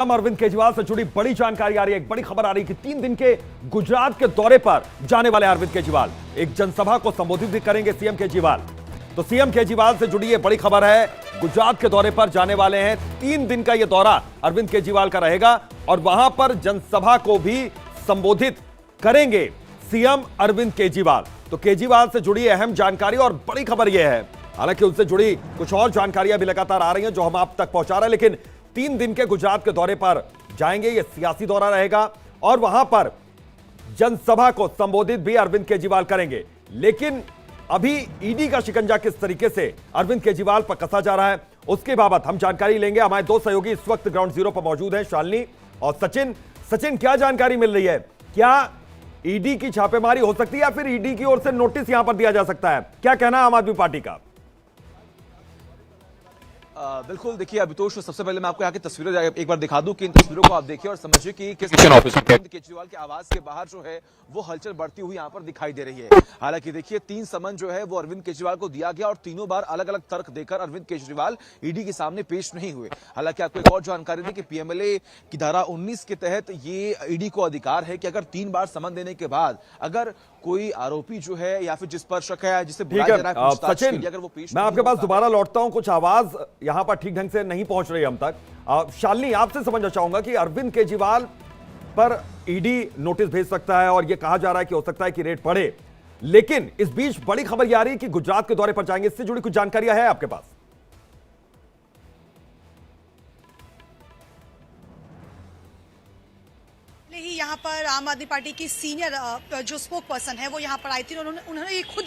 अरविंद केजरीवाल से जुड़ी बड़ी जानकारी आ रही है। एक बड़ी खबर आ रही है कि 3 दिन के गुजरात के दौरे पर जाने वाले अरविंद केजरीवाल एक जनसभा को संबोधित भी करेंगे सीएम केजरीवाल। तो सीएम केजरीवाल से जुड़ी ये बड़ी खबर है, गुजरात के दौरे पर जाने वाले हैं। 3 दिन का यह दौरा अरविंद केजरीवाल का रहेगा और वहां पर जनसभा को भी संबोधित करेंगे सीएम अरविंद केजरीवाल। तो केजरीवाल से जुड़ी अहम जानकारी और बड़ी खबर यह है, हालांकि उनसे जुड़ी कुछ और जानकारियां भी लगातार आ रही हैं जो हम आप तक पहुंचा रहे हैं, लेकिन 3 दिन के गुजरात के दौरे पर जाएंगे। यह सियासी दौरा रहेगा और वहां पर जनसभा को संबोधित भी अरविंद केजरीवाल करेंगे। लेकिन अभी ईडी का शिकंजा किस तरीके से अरविंद केजरीवाल पर कसा जा रहा है, उसके बाबत हम जानकारी लेंगे। हमारे 2 सहयोगी इस वक्त ग्राउंड जीरो पर मौजूद हैं, शालिनी और सचिन। सचिन, क्या जानकारी मिल रही है? क्या ईडी की छापेमारी हो सकती है या फिर ईडी की ओर से नोटिस यहां पर दिया जा सकता है? क्या कहना है आम आदमी पार्टी का? बिल्कुल, देखिए अभितोष, सबसे पहले मैं आपको यहाँ की तस्वीरें एक बार दिखा दूं कि इन तस्वीरों को आप देखिए और समझिए कि किस अरविंद केजरीवाल के आवास के बाहर जो है वो हलचल बढ़ती हुई यहाँ पर दिखाई दे रही है। हालांकि देखिए 3 समन जो है वो अरविंद केजरीवाल को दिया गया और तीनों बार अलग अलग तर्क देकर अरविंद केजरीवाल ईडी के सामने पेश नहीं हुए। हालांकि आपको एक और जानकारी दी कि पीएमएलए की धारा 19 के तहत ये ईडी को अधिकार है कि अगर 3 बार समन देने के बाद अगर कोई आरोपी जो है या फिर जिस पर शक है, जिसे बुलाया जा रहा है सचिन, अगर वो पेश मैं आपके पास दोबारा लौटता हूं, कुछ आवाज यहां पर ठीक ढंग से नहीं पहुंच रही हम तक। शालिनी, आपसे समझना चाहूंगा कि अरविंद केजरीवाल पर ईडी नोटिस भेज सकता है और यह कहा जा रहा है कि हो सकता है कि रेड पड़े, लेकिन इस बीच बड़ी खबर यह आ रही है कि गुजरात के दौरे पर जाएंगे। इससे जुड़ी कुछ जानकारियां है आपके पास? ही यहाँ पर आम आदमी पार्टी की सीनियर जो स्पोक पर्सन है वो यहाँ पर आई थी। उन्होंने ये खुद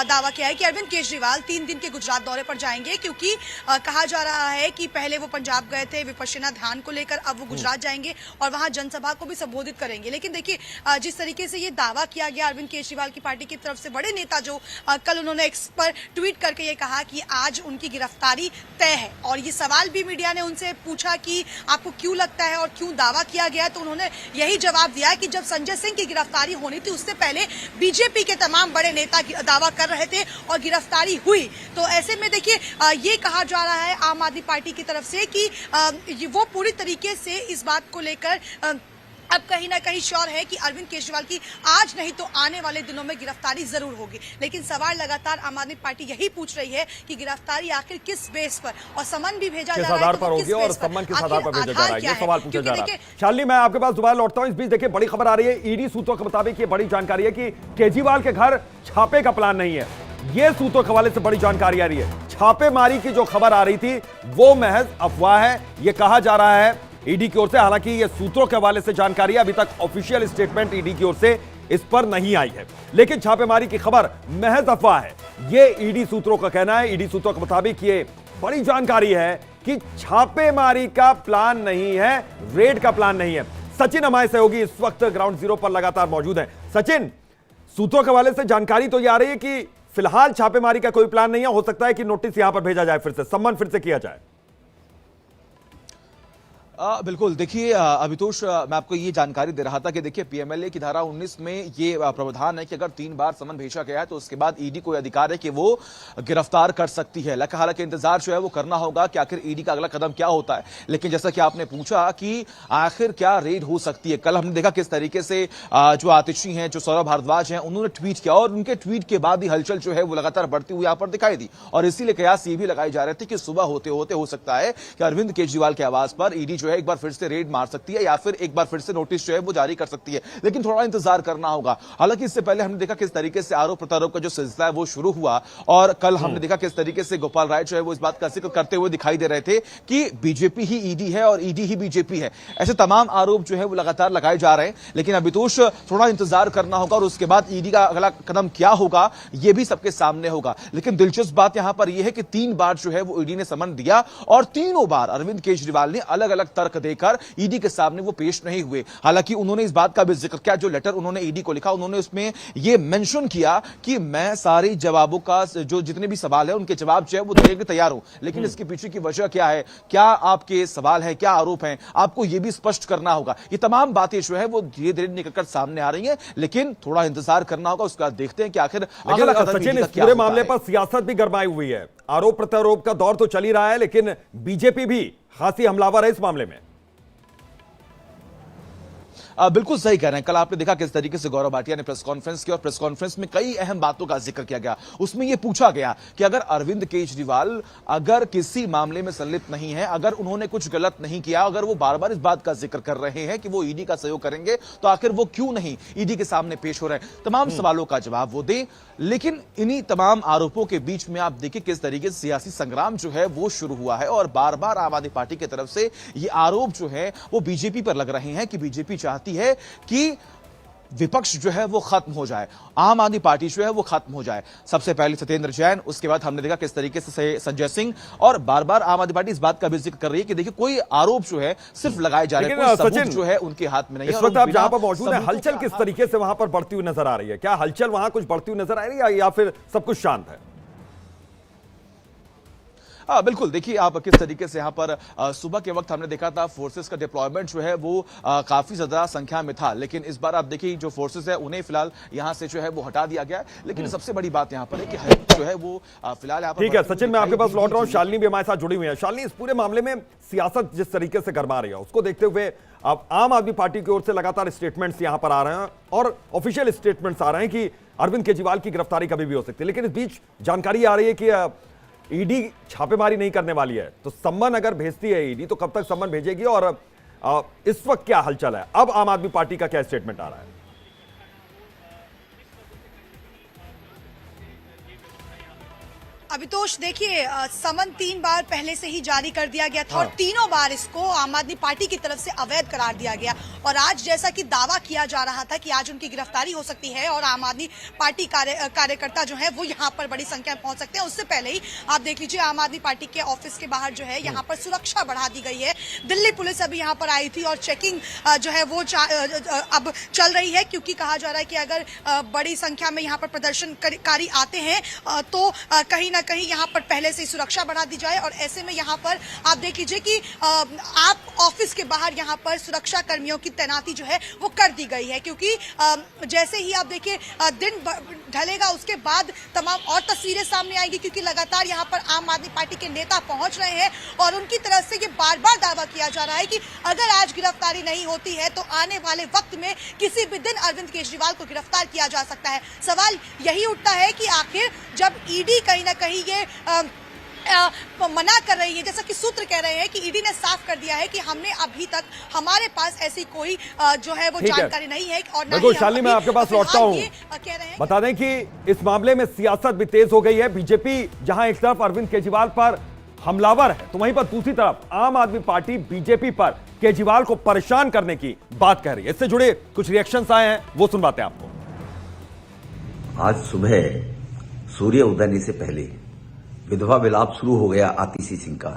दावा किया है कि अरविंद केजरीवाल 3 दिन के गुजरात दौरे पर जाएंगे, क्योंकि कहा जा रहा है कि पहले वो पंजाब गए थे विपश्यना ध्यान को लेकर, अब वो गुजरात जाएंगे और वहां जनसभा को भी संबोधित करेंगे। लेकिन देखिए, जिस तरीके से ये दावा किया गया अरविंद केजरीवाल की पार्टी की तरफ से, बड़े नेता जो कल उन्होंने एक्स पर ट्वीट करके ये कहा कि आज उनकी गिरफ्तारी तय है और ये सवाल भी मीडिया ने उनसे पूछा कि आपको क्यों लगता है और क्यों दावा किया गया, तो उन्होंने यही जवाब दिया कि जब संजय सिंह की गिरफ्तारी होनी थी उससे पहले बीजेपी के तमाम बड़े नेता दावा कर रहे थे और गिरफ्तारी हुई। तो ऐसे में देखिए, ये कहा जा रहा है आम आदमी पार्टी की तरफ से कि वो पूरी तरीके से इस बात को लेकर अब कहीं ना कहीं श्योर है कि अरविंद केजरीवाल की आज नहीं तो आने वाले दिनों में गिरफ्तारी जरूर होगी। लेकिन सवाल लगातार आम आदमी पार्टी यही पूछ रही है कि गिरफ्तारी आखिर किस बेस पर, और समन भी भेजा जा रहा है तो होगी और सम्मान किस आधार पर भेजा जा रहा है, ये सवाल पूछा जा रहा है। शालिनी, मैं आपके पास दोबारा लौटता हूं। इस बीच देखिए बड़ी खबर आ रही है, ईडी सूत्रों के मुताबिक ये बड़ी जानकारी है कि केजरीवाल के घर छापे का प्लान नहीं है। ये सूत्रों के हवाले से बड़ी जानकारी आ रही है। छापेमारी की जो खबर आ रही थी वो महज अफवाह है, ये कहा जा रहा है ईडी की ओर से। हालांकि ये सूत्रों के हवाले से जानकारी, अभी तक ऑफिशियल स्टेटमेंट ईडी की ओर से इस पर नहीं आई है, लेकिन छापेमारी की खबर महज अफवाह है, ये ईडी सूत्रों का कहना है। ईडी सूत्रों के मुताबिक ये बड़ी जानकारी है कि छापेमारी का प्लान नहीं है, रेड का प्लान नहीं है। सचिन हमारे सहयोगी इस वक्त ग्राउंड जीरो पर लगातार मौजूद है। सचिन, सूत्रों के हवाले से जानकारी तो ये आ रही है कि फिलहाल छापेमारी का कोई प्लान नहीं है, हो सकता है कि नोटिस यहां पर भेजा जाए, फिर से सम्मान फिर से किया जाए। बिल्कुल, देखिए अभितोष, मैं आपको ये जानकारी दे रहा था कि देखिए पीएमएलए की धारा 19 में ये प्रावधान है कि अगर 3 बार समन भेजा गया है तो उसके बाद ईडी को अधिकार है कि वो गिरफ्तार कर सकती है। हालांकि इंतजार जो है वो करना होगा कि आखिर ईडी का अगला कदम क्या होता है। लेकिन जैसा कि आपने पूछा कि आखिर क्या रेड हो सकती है, कल हमने देखा किस तरीके से जो आतिशी हैं, जो सौरभ भारद्वाज हैं, उन्होंने ट्वीट किया और उनके ट्वीट के बाद ही हलचल जो है वो लगातार बढ़ती हुई यहाँ पर दिखाई दी और इसीलिए कयास ये भी लगाई जा रहे थे कि सुबह होते होते हो सकता है कि अरविंद केजरीवाल के आवास पर ईडी जो है एक बार फिर से रेड मार सकती है या फिर एक बार फिर से नोटिस जो है वो जारी कर सकती है। लेकिन थोड़ा इंतजार करना होगा। हालांकि इससे पहले हमने देखा किस तरीके से आरोप प्रत्यारोप का जो सिलसिला है वो शुरू हुआ और कल हमने देखा किस तरीके से गोपाल राय जो है वो इस बात का जिक्र करते हुए दिखाई दे रहे थे कि बीजेपी ही ईडी है और ईडी ही बीजेपी है। ऐसे तमाम आरोप जो है वो लगातार लगाए जा रहे हैं। लेकिन अभितोष, थोड़ा इंतजार करना होगा और उसके बाद ईडी का अगला कदम क्या होगा ये भी सबके सामने होगा। लेकिन दिलचस्प बात यहां पर यह है कि 3 बार जो है वो ईडी ने समन दिया और तीनों बार अरविंद केजरीवाल ने अलग अलग तर्क देकर ईडी के सामने वो पेश नहीं हुए। हालांकि उन्होंने इस बात का भी जिक्र किया, जो लेटर उन्होंने ईडी को लिखा उन्होंने उसमें ये मेंशन किया कि मैं सारे जवाबों का जो जितने भी सवाल है उनके जवाब जो है वो देने के तैयार हूं। लेकिन इसके पीछे की वजह क्या है, क्या आपके सवाल है, क्या आरोप हैं, आपको ये भी स्पष्ट करना होगा। ये तमाम बातें जो है वो धीरे धीरे निकलकर सामने आ रही हैं, लेकिन थोड़ा इंतजार करना होगा। उसका देखते हैं कि आखिर अगला कदम सचिन, इस पूरे मामले पर सियासत भी गरमाई हुई है, आरोप प्रत्यारोप का दौर तो चल ही रहा है, लेकिन बीजेपी भी खासी हमलावर है इस मामले में। बिल्कुल सही कह रहे हैं। कल आपने देखा किस तरीके से गौरव भाटिया ने प्रेस कॉन्फ्रेंस की और प्रेस कॉन्फ्रेंस में कई अहम बातों का जिक्र किया गया। उसमें यह पूछा गया कि अगर अरविंद केजरीवाल अगर किसी मामले में संलिप्त नहीं है, अगर उन्होंने कुछ गलत नहीं किया, अगर वो बार बार इस बात का जिक्र कर रहे हैं कि वो ईडी का सहयोग करेंगे, तो आखिर वो क्यों नहीं ईडी के सामने पेश हो रहे हैं। तमाम सवालों का जवाब वो दे। लेकिन इन्हीं तमाम आरोपों के बीच में आप देखिए किस तरीके से सियासी संग्राम जो है वो शुरू हुआ है और बार बार आम आदमी पार्टी की तरफ से ये आरोप जो है वो बीजेपी पर लग रहे हैं कि बीजेपी चाहती है कि विपक्ष जो है वो खत्म हो जाए, आम आदमी पार्टी जो है वो खत्म हो जाए। सबसे पहले सत्येंद्र जैन, उसके बाद हमने देखा किस तरीके से संजय सिंह, और बार बार आम आदमी पार्टी इस बात का भी जिक्र कर रही है कि देखिए कोई आरोप जो है सिर्फ लगाए जा रहे हैं, कोई सबूत जो है उनके हाथ में नहीं है। इस वक्त आप जहां पर मौजूद है, हलचल किस तरीके से वहां पर बढ़ती हुई नजर आ रही है? क्या हलचल वहां कुछ बढ़ती हुई नजर आ रही है या फिर सब कुछ शांत है? बिल्कुल, देखिए आप किस तरीके से यहां पर सुबह के वक्त हमने देखा था फोर्सेस का डिप्लॉयमेंट जो है वो काफी ज्यादा संख्या में था, लेकिन इस बार आप देखिए जो फोर्सेस है उन्हें फिलहाल यहां से जो है वो हटा दिया गया है। लेकिन सबसे बड़ी बात यहां पर है कि जो है वो फिलहाल यहां पर। ठीक है सचिन, मैं आपके पास लौट रहा हूं। शालिनी भी हमारे साथ जुड़ी हुई है। शालिनी, इस पूरे मामले में सियासत जिस तरीके से गरमा रही है उसको देखते हुए अब आम आदमी पार्टी की ओर से लगातार स्टेटमेंट्स यहां पर आ रहे हैं और ऑफिशियल स्टेटमेंट्स आ रहे हैं कि अरविंद केजरीवाल की गिरफ्तारी कभी भी हो सकती है, लेकिन इस बीच जानकारी आ रही है कि ईडी छापेमारी नहीं करने वाली है। तो सम्मन अगर भेजती है ईडी तो कब तक सम्मन भेजेगी और इस वक्त क्या हलचल है? अब आम आदमी पार्टी का क्या स्टेटमेंट आ रहा है? अभितोष, देखिए समन 3 बार पहले से ही जारी कर दिया गया था और तीनों बार इसको आम आदमी पार्टी की तरफ से अवैध करार दिया गया और आज जैसा कि दावा किया जा रहा था कि आज उनकी गिरफ्तारी हो सकती है और आम आदमी पार्टी कार्यकर्ता जो है वो यहाँ पर बड़ी संख्या में पहुंच सकते हैं, उससे पहले ही आप देख लीजिए आम आदमी पार्टी के ऑफिस के बाहर जो है यहाँ पर सुरक्षा बढ़ा दी गई है। दिल्ली पुलिस अभी यहाँ पर आई थी और चेकिंग जो है वो अब चल रही है, क्योंकि कहा जा रहा है कि अगर बड़ी संख्या में यहाँ पर प्रदर्शनकारी आते हैं तो कहीं ना कहीं यहाँ पर पहले से सुरक्षा बढ़ा दी जाए। और ऐसे में यहाँ पर आप देख लीजिए कि आप ऑफिस के बाहर यहाँ पर सुरक्षा कर्मियों की तैनाती जो है वो कर दी गई है, क्योंकि जैसे ही आप देखिए दिन ढलेगा उसके बाद तमाम और तस्वीरें सामने आएंगी, क्योंकि लगातार यहाँ पर आम आदमी पार्टी के नेता पहुंच रहे हैं और उनकी तरफ से ये बार बार दावा किया जा रहा है कि अगर आज गिरफ्तारी नहीं होती है तो आने वाले वक्त में किसी भी दिन अरविंद केजरीवाल को गिरफ्तार किया जा सकता है। सवाल यही उठता है कि आखिर जब ईडी कहीं ना कहीं ये मना कर रही है, जैसा कि सूत्र कह रहे हैं कि ईडी ने साफ कर दिया है कि हमने अभी तक हमारे पास ऐसी कोई जो है वो जानकारी नहीं है और बिल्कुल शालिनी, मैं आपके पास लौटता हूं। बता दें कि इस मामले में सियासत भी तेज हो गई है। बीजेपी जहां एक तरफ अरविंद केजरीवाल पर हमलावर है तो वहीं पर दूसरी तरफ आम आदमी पार्टी बीजेपी पर केजरीवाल को परेशान करने की बात कह रही है। इससे जुड़े कुछ रिएक्शंस आए हैं, वो सुनवाते हैं आपको। आज सुबह सूर्य उदय से पहले विधवा विलाप शुरू हो गया आतिशी सिंह का,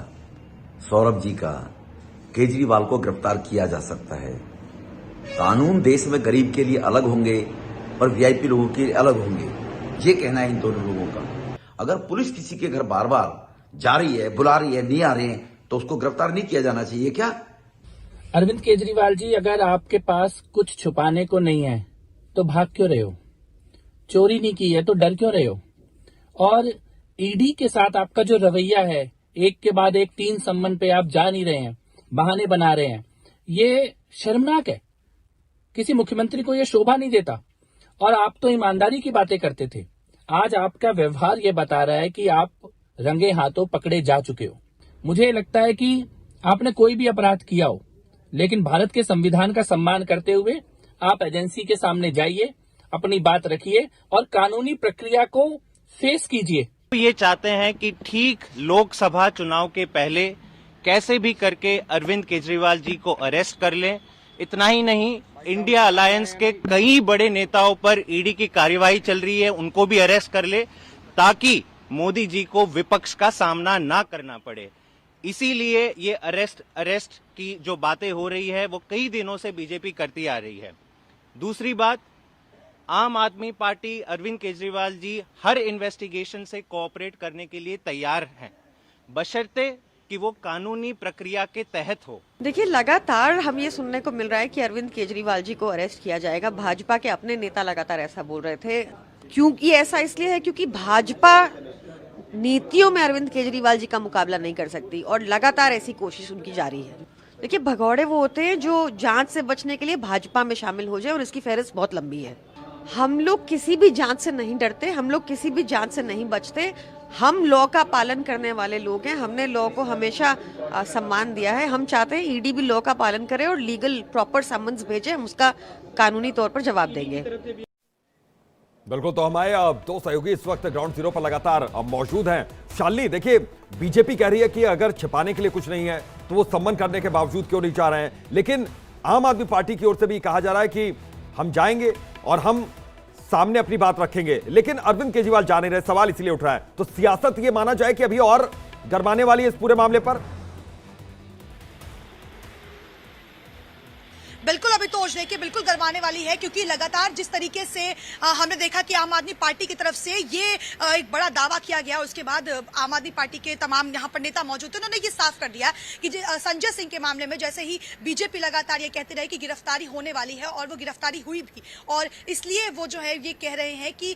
सौरभ जी का। केजरीवाल को गिरफ्तार किया जा सकता है। कानून देश में गरीब के लिए अलग होंगे और वीआईपी लोगों के लिए अलग होंगे, ये कहना है इन दोनों लोगों का। अगर पुलिस किसी के घर बार बार जा रही है, बुला रही है, नहीं आ रहे हैं तो उसको गिरफ्तार नहीं किया जाना चाहिए क्या? अरविंद केजरीवाल जी, अगर आपके पास कुछ छुपाने को नहीं है तो भाग क्यों रहे हो? चोरी नहीं की है तो डर क्यों रहे हो? और ईडी के साथ आपका जो रवैया है, एक के बाद एक 3 सम्मन पे आप जा नहीं रहे हैं, बहाने बना रहे हैं, ये शर्मनाक है। किसी मुख्यमंत्री को ये शोभा नहीं देता। और आप तो ईमानदारी की बातें करते थे, आज आपका व्यवहार ये बता रहा है कि आप रंगे हाथों पकड़े जा चुके हो। मुझे लगता है कि आपने कोई भी अपराध किया हो, लेकिन भारत के संविधान का सम्मान करते हुए आप एजेंसी के सामने जाइए, अपनी बात रखिए और कानूनी प्रक्रिया को फेस कीजिए। ये चाहते हैं कि ठीक लोकसभा चुनाव के पहले कैसे भी करके अरविंद केजरीवाल जी को अरेस्ट कर लें। इतना ही नहीं, इंडिया अलायंस के कई बड़े नेताओं पर ईडी की कार्यवाही चल रही है, उनको भी अरेस्ट कर ले ताकि मोदी जी को विपक्ष का सामना ना करना पड़े। इसीलिए ये अरेस्ट की जो बातें हो रही है वो कई दिनों से बीजेपी करती आ रही है। दूसरी बात, आम आदमी पार्टी अरविंद केजरीवाल जी हर इन्वेस्टिगेशन से कोऑपरेट करने के लिए तैयार हैं, बशर्ते कि वो कानूनी प्रक्रिया के तहत हो। देखिए, लगातार हम ये सुनने को मिल रहा है कि अरविंद केजरीवाल जी को अरेस्ट किया जाएगा। भाजपा के अपने नेता लगातार ऐसा बोल रहे थे। क्योंकि ऐसा इसलिए है क्योंकि भाजपा नीतियों में अरविंद केजरीवाल जी का मुकाबला नहीं कर सकती और लगातार ऐसी कोशिश उनकी जारी है। देखिए, भगौड़े वो होते हैं जो जांच से बचने के लिए भाजपा में शामिल हो जाए, और इसकी फहरिस्त बहुत लंबी है। हम लोग किसी भी जांच से नहीं डरते, हम लोग किसी भी जांच से नहीं बचते। हम लॉ का पालन करने वाले लोग हैं, हमने लॉ को हमेशा सम्मान दिया है। हम चाहते हैं ईडी भी लॉ का पालन करे और लीगल प्रॉपर समन्स भेजे, हम उसका कानूनी तौर पर जवाब देंगे। बिल्कुल, तो हमारे दो सहयोगी इस वक्त ग्राउंड जीरो पर लगातार मौजूद हैं। शालिनी, देखिए, बीजेपी कह रही है कि अगर छिपाने के लिए कुछ नहीं है तो वो सम्मन करने के बावजूद क्यों नहीं जा रहे हैं, लेकिन आम आदमी पार्टी की ओर से भी कहा जा रहा है कि हम जाएंगे और हम सामने अपनी बात रखेंगे, लेकिन अरविंद केजरीवाल जा नहीं रहे। सवाल इसलिए उठ रहा है, तो सियासत ये माना जाए कि अभी और गरमाने वाली है इस पूरे मामले पर? बिल्कुल अभितोष, देखिए बिल्कुल गरमाने वाली है, क्योंकि लगातार जिस तरीके से हमने देखा कि आम आदमी पार्टी की तरफ से ये एक बड़ा दावा किया गया, उसके बाद आम आदमी पार्टी के तमाम यहाँ पर नेता मौजूद थे, उन्होंने ये साफ कर दिया कि संजय सिंह के मामले में जैसे ही बीजेपी लगातार ये कहती रही कि गिरफ्तारी होने वाली है, और वो गिरफ्तारी हुई भी, और इसलिए वो जो है ये कह रहे हैं कि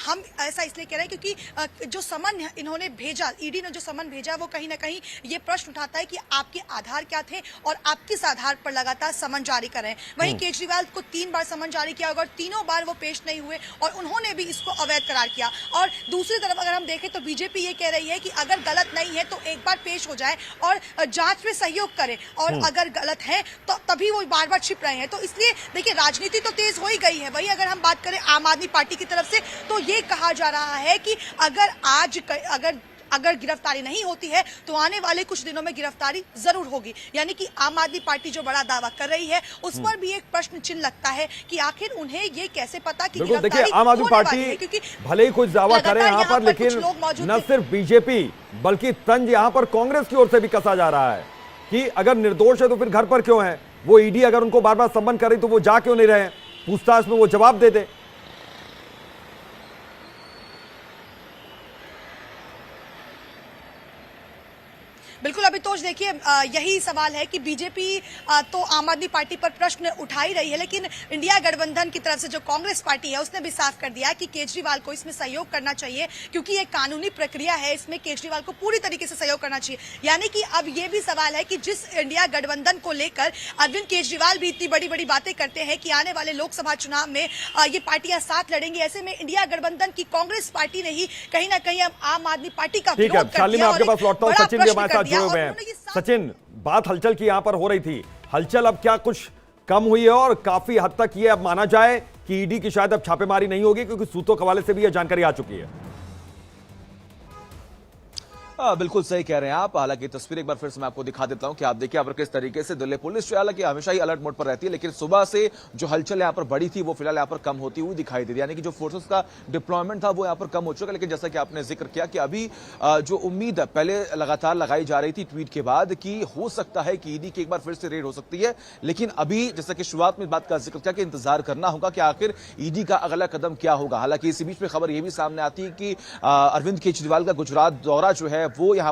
हम ऐसा इसलिए कह रहे हैं क्योंकि जो समन इन्होंने भेजा, ईडी ने जो समन भेजा, वो कहीं ना कहीं ये प्रश्न उठाता है कि आपके आधार क्या थे और आप किस आधार पर लगातार समन जारी करें। वहीं केजरीवाल को 3 बार समन जारी किया, अगर तीनों बार वो पेश नहीं हुए और उन्होंने भी इसको अवैध करार किया। और दूसरी तरफ अगर हम देखें तो बीजेपी ये कह रही है कि अगर गलत नहीं है तो एक बार पेश हो जाए और जांच में सहयोग करें, और अगर गलत है तो तभी वो बार बार छिप रहे हैं। तो इसलिए देखिए, राजनीति तो तेज हो ही गई है। वहीं अगर हम बात करें आम आदमी पार्टी की तरफ से, तो ये कहा जा रहा है कि अगर गिरफ्तारी नहीं होती है तो आने वाले कुछ दिनों में गिरफ्तारी जरूर होगी। यानी कि आम आदमी पार्टी जो बड़ा दावा कर रही है उस पर भी एक प्रश्न चिन्ह लगता है कि आखिर उन्हें ये कैसे पता कि देखिए, गिरफ्तारी आम आदमी होने वाली पार्टी है, क्योंकि भले ही कुछ दावा करे यहाँ पर, कुछ लेकिन लोग मौजूद न थे। सिर्फ बीजेपी बल्कि तंज यहाँ पर कांग्रेस की ओर से भी कसा जा रहा है कि अगर निर्दोष है तो फिर घर पर क्यों है। वो ईडी अगर उनको बार बार सम्मन करे तो वो जा क्यों नहीं रहे, पूछताछ में वो जवाब दे दे। बिल्कुल अभितोष, देखिए यही सवाल है कि बीजेपी तो आम आदमी पार्टी पर प्रश्न उठा ही रही है, लेकिन इंडिया गठबंधन की तरफ से जो कांग्रेस पार्टी है उसने भी साफ कर दिया कि केजरीवाल को इसमें सहयोग करना चाहिए, क्योंकि ये कानूनी प्रक्रिया है, इसमें केजरीवाल को पूरी तरीके से सहयोग करना चाहिए। यानी कि अब ये भी सवाल है कि जिस इंडिया गठबंधन को लेकर अरविंद केजरीवाल भी इतनी बड़ी बड़ी बातें करते हैं कि आने वाले लोकसभा चुनाव में ये पार्टियां साथ लड़ेंगी, ऐसे में इंडिया गठबंधन की कांग्रेस पार्टी ने ही कहीं ना कहीं आम आदमी पार्टी का ठीक है, विरोध कर शालिनी, दिया। मैं आपके और पास लौटता हूं। बड़ा सचिन भी हमारे प्रश्न साथ कर दिया, जुड़े हुए और हैं। उन्होंने ये साफ सचिन, बात हलचल की यहां पर हो रही थी, हलचल अब क्या कुछ कम हुई है और काफी हद तक ये अब माना जाए कि ईडी की शायद अब छापेमारी नहीं होगी, क्योंकि सूत्रों के हवाले से भी यह जानकारी आ चुकी है? बिल्कुल सही कह रहे हैं आप। हालांकि तस्वीर एक बार फिर से मैं आपको दिखा देता हूं कि आप देखिए यहाँ पर किस तरीके से दिल्ली पुलिस जो हालांकि हमेशा ही अलर्ट मोड पर रहती है, लेकिन सुबह से जो हलचल यहाँ पर बढ़ी थी वो फिलहाल यहाँ पर कम होती हुई दिखाई दे रही है। यानी कि जो फोर्सेस का डिप्लॉयमेंट था वो यहाँ पर कम हो चुका है। लेकिन जैसा कि आपने जिक्र किया कि अभी जो उम्मीद पहले लगातार लगाई जा रही थी ट्वीट के बाद कि हो सकता है कि ईडी की एक बार फिर से रेड हो सकती है, लेकिन अभी जैसा कि शुरुआत में इस बात का जिक्र किया कि इंतजार करना होगा कि आखिर ईडी का अगला कदम क्या होगा। हालांकि इसी बीच में खबर यह भी सामने आती है कि अरविंद केजरीवाल का गुजरात दौरा जो है वो यहाँ